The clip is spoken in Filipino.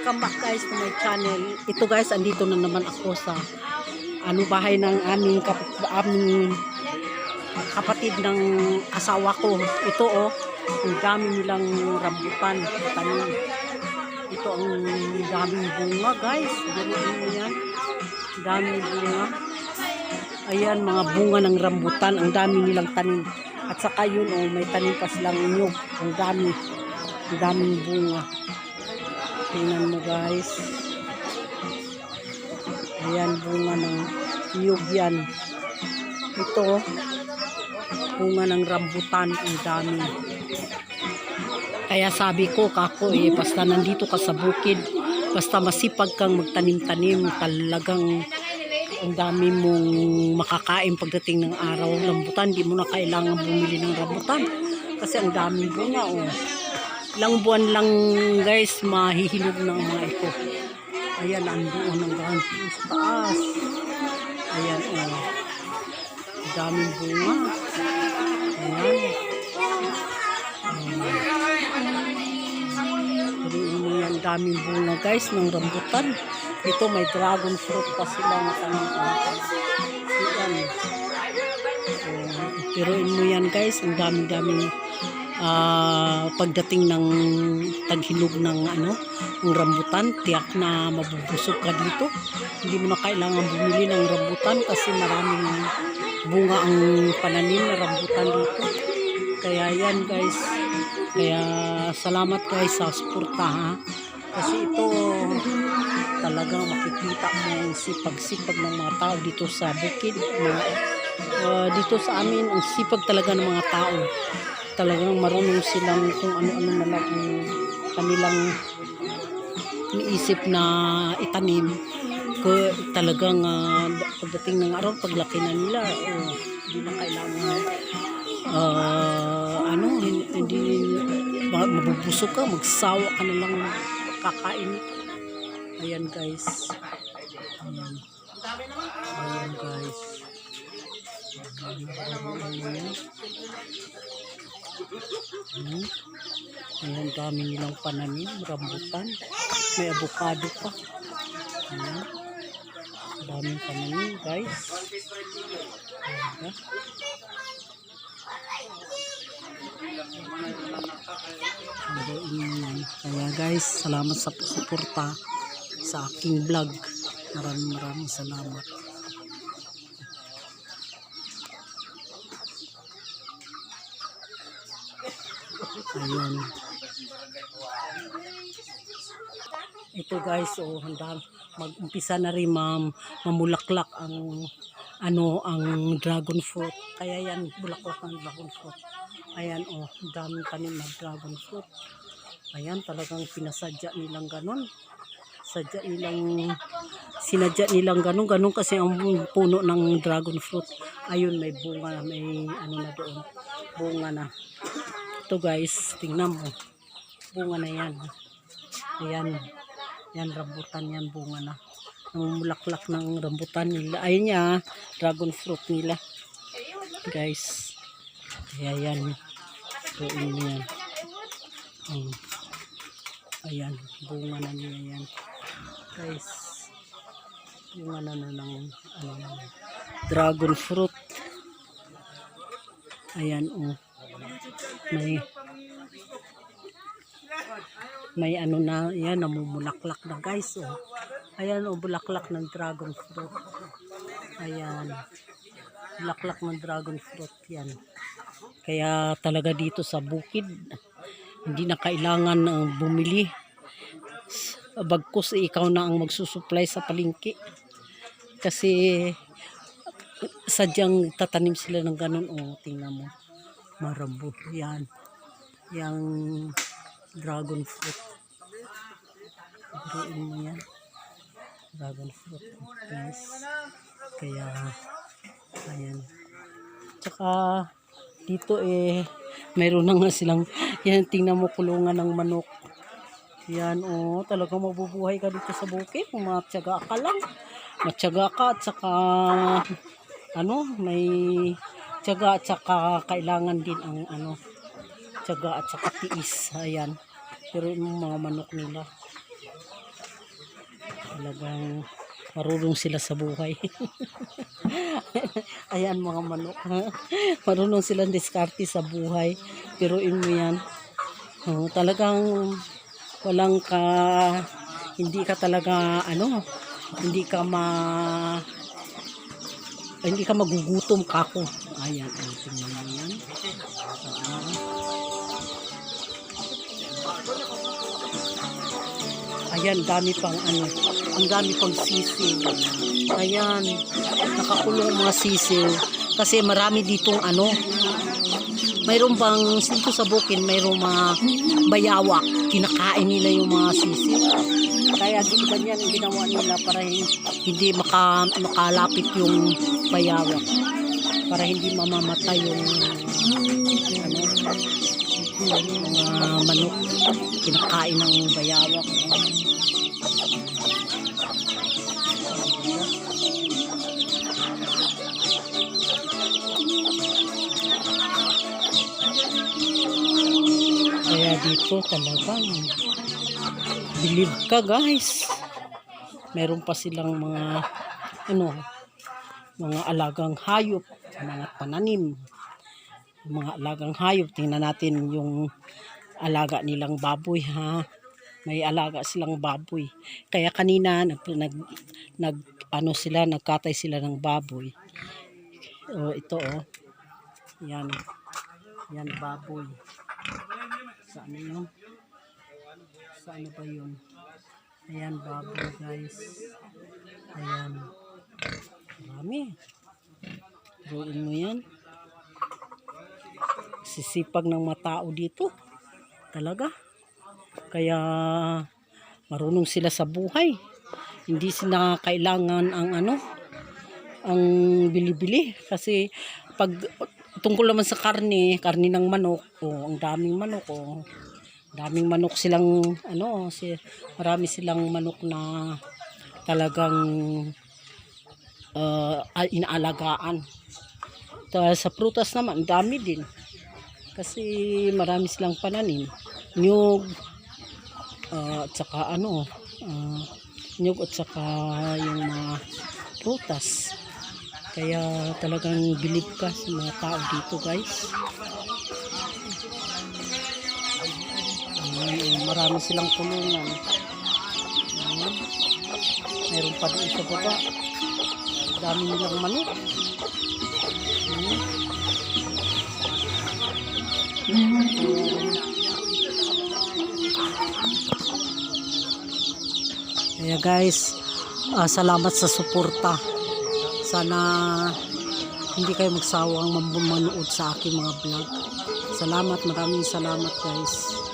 Welcome back guys to my channel. Ito guys, andito na naman ako sa bahay ng aming kapatid ng asawa ko. Ito ang dami nilang rambutan. Tanim. Ito ang daming bunga guys. Yan. Daming bunga. Ayan, mga bunga ng rambutan. Ang dami nilang tanim. At saka yun, may tanim pa silang inyog. Ang daming bunga. Tingnan mo guys. Ayan, bunga ng niyog yan. Ito, bunga ng rambutan. Ang dami. Kaya sabi ko, kako basta nandito ka sa bukid, basta masipag kang magtanim-tanim, talagang ang dami mong makakain pagdating ng araw. Rambutan, di mo na kailangan bumili ng rambutan. Kasi ang daming bunga, Ilang buwan lang guys, mahihinog ng mga ito. Ayan, andoon ang ganun sa taas. Ayan, daming bunga. Ayan. Ayan, daming bunga guys ng rambutan. Ito may dragon fruit pa silang tanim. Ayan. Piruin mo yan guys, ang daming pagdating ng taghinog ng ng rambutan, tiyak na mabubusog ka dito. Hindi mo na kailangan bumili ng rambutan kasi maraming bunga ang pananim na rambutan dito. Kaya yan guys, kaya salamat guys sa suporta ha. Kasi ito talagang makikita mo ang sipag-sipag ng mga tao dito sa bukid. Dito sa amin ang sipag talaga ng mga tao. Talagang marunong silang kung ano-ano na lang ang kanilang iniisip na itanim. Talagang pagdating ng araw, paglaki na nila, hindi na kailangan hindi mabubusog ka, magsawa ka na lang kakain. Ayan guys. Ayan guys. Ayan, dami nilang pananim, rambutan, may avocado pa. Ayan, daming pananim guys. Ayan. Kaya guys, salamat sa suporta sa aking vlog. Maraming salamat. Ayan. Ito guys, handa mag-umpisa na rin mamulaklak ang dragon fruit. Kaya yan, bulaklak ng dragon fruit. Ayan, daming tanim na dragon fruit. Ayan, talagang pinasadya nilang ganon. Sinadya nilang ganon kasi ang puno ng dragon fruit. Ayun, may bunga, may na doon. Bunga na. Ito guys, tingnan mo. Bunga na yan. Ayan. Yan, rambutan yan, bunga na. Ang mulaklak ng rambutan nila. Ayun niya, dragon fruit nila. Guys. Ayan. Tuin mo yan. Ayan, bunga na niya yan. Guys. Bunga na ng dragon fruit. Ayan, may na yan, namumulaklak na guys. Ayan, bulaklak ng dragon fruit. Ayan, bulaklak ng dragon fruit yan. Kaya talaga dito sa bukid hindi na kailangan bumili, bagkus ikaw na ang magsusupply sa palengke kasi sadyang tatanim sila ng ganun. Tingnan mo, marambut yan, yung dragon fruit. Buruin mo yan, dragon fruit guys. Kaya ayan, tsaka dito mayroon na nga silang yan, tingnan mo, kulungan ng manok yan. Talagang mabubuhay ka dito sa bukid kung matyaga ka lang, matyaga ka at saka may tiyaga at saka kailangan din ang tiyaga at saka tiis. Ayan, pero yung mga manok nila Talagang marunong sila sa buhay. Ayan mga manok. Marunong silang diskarte sa buhay. Piruin mo yan. Talagang walang hindi ka talaga hindi ka magugutom kako. Ayan, tingnan mo yan. Ayan, dami pang ang dami pang sisiw. Ayan, nakakulong mga sisiw. Kasi marami ditong mayroon bang dito sa bukid, mayroong mga bayawak. Kinakain nila yung mga sisiw. Kaya ganyan ang ginawa nila para hindi makalapit yung bayawak. Para hindi mamamatay yung mga manok. Kinakain ng bayawak. Kaya dito talagang believe ka guys. Meron pa silang mga mga alagang hayop, mga pananim. Mga alagang hayop, tingnan natin yung alaga nilang baboy ha. May alaga silang baboy. Kaya kanina nagkatay sila ng baboy. Ito Yan. Yan baboy. Saan yun? Saan ba yun? Ayan baboy guys. Ayan. Marami. Ruin mo yan. Sisipag ng mga tao dito. Talaga. Kaya marunong sila sa buhay. Hindi sila kailangan ang bili-bili. Kasi pag tungkol naman sa karne ng manok, ang daming manok, daming manok silang marami silang manok na talagang inaalagaan. Sa prutas naman, dami din. Kasi marami silang pananim. Nyug, at saka nyug at saka yung mga prutas. Kaya talagang believe ka sa mga tao dito guys. Marami silang tulungan. Meron pa doon sa baba. Dami nilang manok. Kaya guys, salamat sa suporta. Sana hindi kayo magsawang manood sa aking mga vlog. Salamat, maraming salamat guys.